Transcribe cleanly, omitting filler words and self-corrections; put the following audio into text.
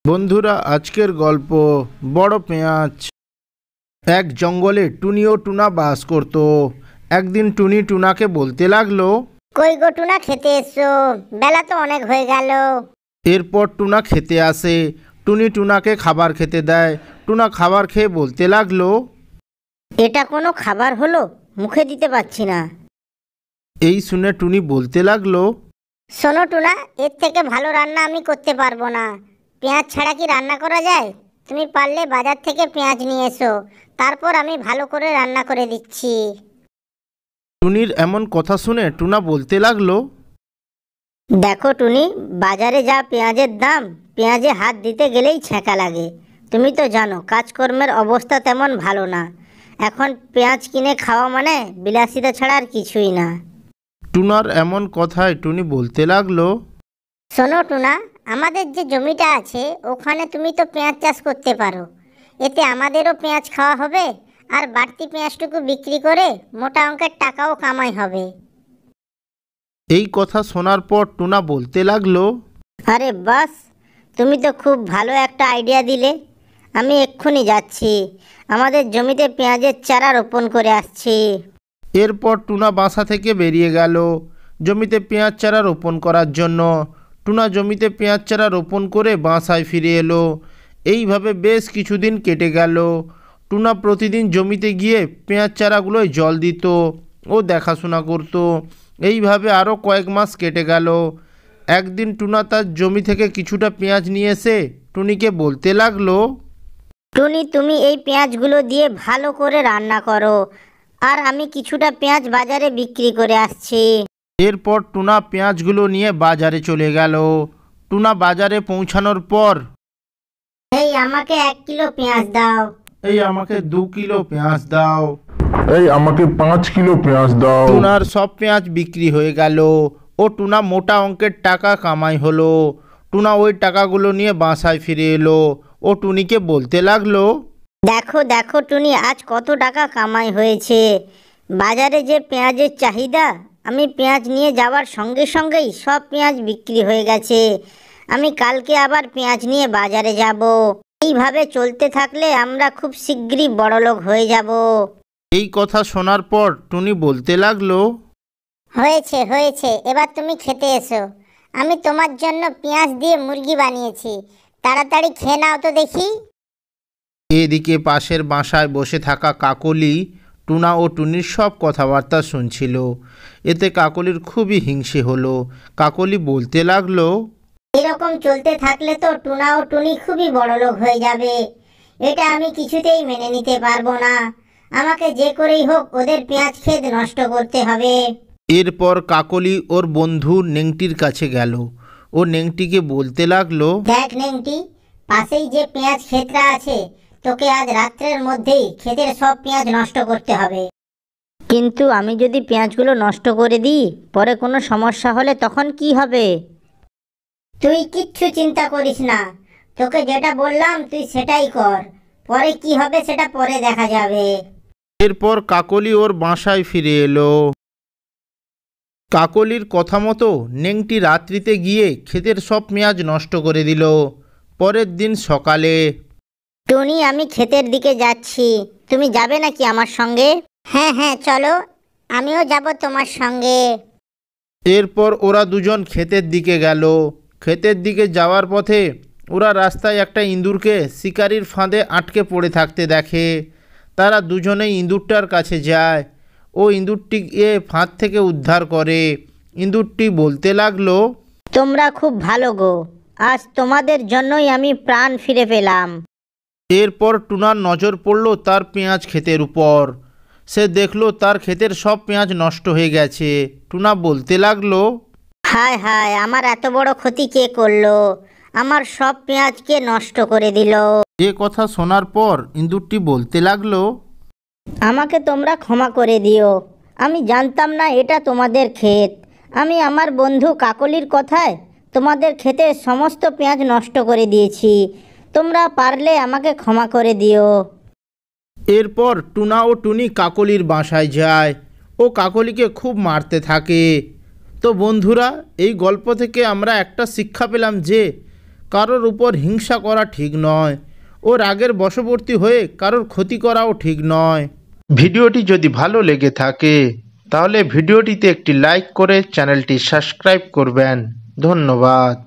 বন্ধুরা, আজকের গল্প বড় পেঁয়াজ। এক জঙ্গলে টুনি ও টুনা বাস করত। একদিন টুনি টুনাকে বলতে লাগলো, কই গো টুনা, খেতে এসো, বেলা তো অনেক হয়ে গেল। এরপর টুনা খেতে আসে। টুনি টুনাকে খাবার খেতে দেয়। টুনা খাবার খেয়ে বলতে লাগলো, এটা কোনো খাবার হলো, মুখে দিতে পারছি না। এই শুনে টুনি বলতে লাগলো, শোনো টুনা, এর থেকে ভালো রান্না আমি করতে পারবো না। পেঁয়াজ ছাড়া কি রান্না করা যায়? তুমি পারলে বাজার থেকে পেঁয়াজ নিয়ে এসো, তারপর আমি ভালো করে রান্না করে দিচ্ছি। টুনির এমন কথা শুনে টুনা বলতে লাগলো, দেখো টুনি, বাজারে যা পেঁয়াজের দাম, পেঁয়াজে হাত দিতে গেলেই ছ্যাঁকা লাগে। তুমি তো জানো কাজকর্মের অবস্থা তেমন ভালো না। এখন পেঁয়াজ কিনে খাওয়া মানে বিলাসিতা ছাড়া আর কিছুই না। টুনার এমন কথায় টুনি বলতে লাগলো, শোনো টুনা, আমাদের যে জমিটা আছে ওখানে তুমি তো পেঁয়াজ চাষ করতে পারো। এতে আমাদেরও পেঁয়াজ খাওয়া হবে, আর বাড়তি পেঁয়াজটুকু বিক্রি করে মোটা অঙ্কের টাকাও কামাই হবে। এই কথা শোনার পর টুনা বলতে লাগলো, আরে বাস, তুমি তো খুব ভালো একটা আইডিয়া দিলে। আমি এক্ষুনি যাচ্ছি, আমাদের জমিতে পেঁয়াজের চারা রোপণ করে আসছি। এরপর টুনা বাসা থেকে বেরিয়ে গেল জমিতে পেঁয়াজ চারা রোপণ করার জন্য। টুনা জমিতে পেঁয়াজ চারা রোপণ করে বাসায় ফিরে এলো। এইভাবে বেশ কিছুদিন কেটে গেল। টুনা প্রতিদিন জমিতে গিয়ে পেঁয়াজ চারাগুলোয় জল দিত ও দেখাশোনা করত। এইভাবে আরও কয়েক মাস কেটে গেল। একদিন টুনা তার জমি থেকে কিছুটা পেঁয়াজ নিয়ে এসে টুনিকে বলতে লাগলো, টুনি, তুমি এই পেঁয়াজগুলো দিয়ে ভালো করে রান্না করো, আর আমি কিছুটা পেঁয়াজ বাজারে বিক্রি করে আসছি। এরপর টুনা পেঁয়াজগুলো নিয়ে বাজারে চলে গেল। টুনা বাজারে পৌঁছানোর পর, এই আমাকে 1 কিলো পেঁয়াজ দাও। এই আমাকে 2 কিলো পেঁয়াজ দাও। এই আমাকে 5 কিলো পেঁয়াজ দাও। টুনার সব পেঁয়াজ বিক্রি হয়ে গেল ও টুনা মোটা অঙ্কের টাকা কামাই হলো। টুনা ওই টাকাগুলো নিয়ে বাসায় ফিরে এলো ও টুনিকে বলতে লাগলো, দেখো দেখো টুনি, আজ কত টাকা কামাই হয়েছে। বাজারে যে পেঁয়াজের চাহিদা, আমি পেঁয়াজ নিয়ে যাওয়ার সঙ্গে সঙ্গেই সব পেঁয়াজ বিক্রি হয়ে গেছে। আমি কালকে আবার পেঁয়াজ নিয়ে বাজারে যাব। এইভাবে চলতে থাকলে আমরা খুব শীঘ্রই বড়লোক হয়ে যাব। এই কথা শোনার পর টুনি বলতে লাগলো, হয়েছে হয়েছে, এবার তুমি খেতে এসো। আমি তোমার জন্য পেঁয়াজ দিয়ে মুরগি বানিয়েছি, তাড়াতাড়ি খেয়ে নাও তো দেখি। এদিকে পাশের বাসায় বসে থাকা কাকলি টুনা ও টুনির সব কথাবার্তা শুনছিল। এতে কাকলির খুবই হিংসে হলো। কাকলি বলতে লাগলো, এরকম চলতে থাকলে তো টুনা ও টুনি খুবই বড়লোক হয়ে যাবে। এটা আমি কিছুতেই মেনে নিতে পারবো না। আমাকে যে করেই হোক ওদের পেঁয়াজ ক্ষেত নষ্ট করতে হবে। এরপর কাকলি ওর বন্ধু নেংটির কাছে গেল ও নেংটিকে বলতে লাগলো, দেখ নেংটি, পাশেই যে পেঁয়াজ ক্ষেতটা আছে, তোকে আজ রাত্রের মধ্যেই ক্ষেতের সব পেঁয়াজ নষ্ট করতে হবে। কিন্তু আমি যদি পেঁয়াজগুলো নষ্ট করে দিই, পরে কোনো সমস্যা হলে তখন কি হবে? তুই কিচ্ছু চিন্তা করিস না, তোকে যেটা বললাম তুই সেটাই কর। পরে কি হবে সেটা পরে দেখা যাবে। এরপর কাকলি ওর বাসায় ফিরে এলো। কাকলির কথা মতো নেংটি রাত্রিতে গিয়ে ক্ষেতের সব পেঁয়াজ নষ্ট করে দিল। পরের দিন সকালে, টুনি, আমি ক্ষেতের দিকে যাচ্ছি, তুমি যাবে নাকি আমার সঙ্গে? হ্যাঁ হ্যাঁ চলো, আমিও যাব তোমার সঙ্গে। এরপর ওরা দুজন ক্ষেতের দিকে গেল। ক্ষেতের দিকে যাওয়ার পথে ওরা রাস্তায় একটা ইঁদুরকে শিকারির ফাঁদে আটকে পড়ে থাকতে দেখে। তারা দুজনেই ইঁদুরটার কাছে যায় ও ইঁদুরটিকে ফাঁদ থেকে উদ্ধার করে। ইঁদুরটি বলতে লাগলো, তোমরা খুব ভালো গো, আজ তোমাদের জন্যই আমি প্রাণ ফিরে পেলাম। এরপর টুনার নজর পড়ল তার পেঁয়াজ ক্ষেতের উপর। সে দেখলো তার ক্ষেতের সব পেঁয়াজ নষ্ট হয়ে গেছে। টুনা বলতে লাগলো, হায় হায়, আমার এত বড় ক্ষতি কে করলো? আমার সব পেঁয়াজকে নষ্ট করে দিল। এ কথা শোনার পর ইঁদুরটি বলতে লাগলো, আমাকে তোমরা ক্ষমা করে দিও, আমি জানতাম না এটা তোমাদের ক্ষেত। আমি আমার বন্ধু কাকলির কথায় তোমাদের ক্ষেতের সমস্ত পেঁয়াজ নষ্ট করে দিয়েছি। তোমরা পারলে আমাকে ক্ষমা করে দিও। এরপর টুনা ও টুনি কাকলির বাসায় যায় ও কাকলিকে খুব মারতে থাকে। তো বন্ধুরা, এই গল্প থেকে আমরা একটা শিক্ষা পেলাম যে কারোর উপর হিংসা করা ঠিক নয় ও রাগের বশবর্তী হয়ে কারোর ক্ষতি করাও ঠিক নয়। ভিডিওটি যদি ভালো লেগে থাকে তাহলে ভিডিওটিতে একটি লাইক করে চ্যানেলটি সাবস্ক্রাইব করবেন। ধন্যবাদ।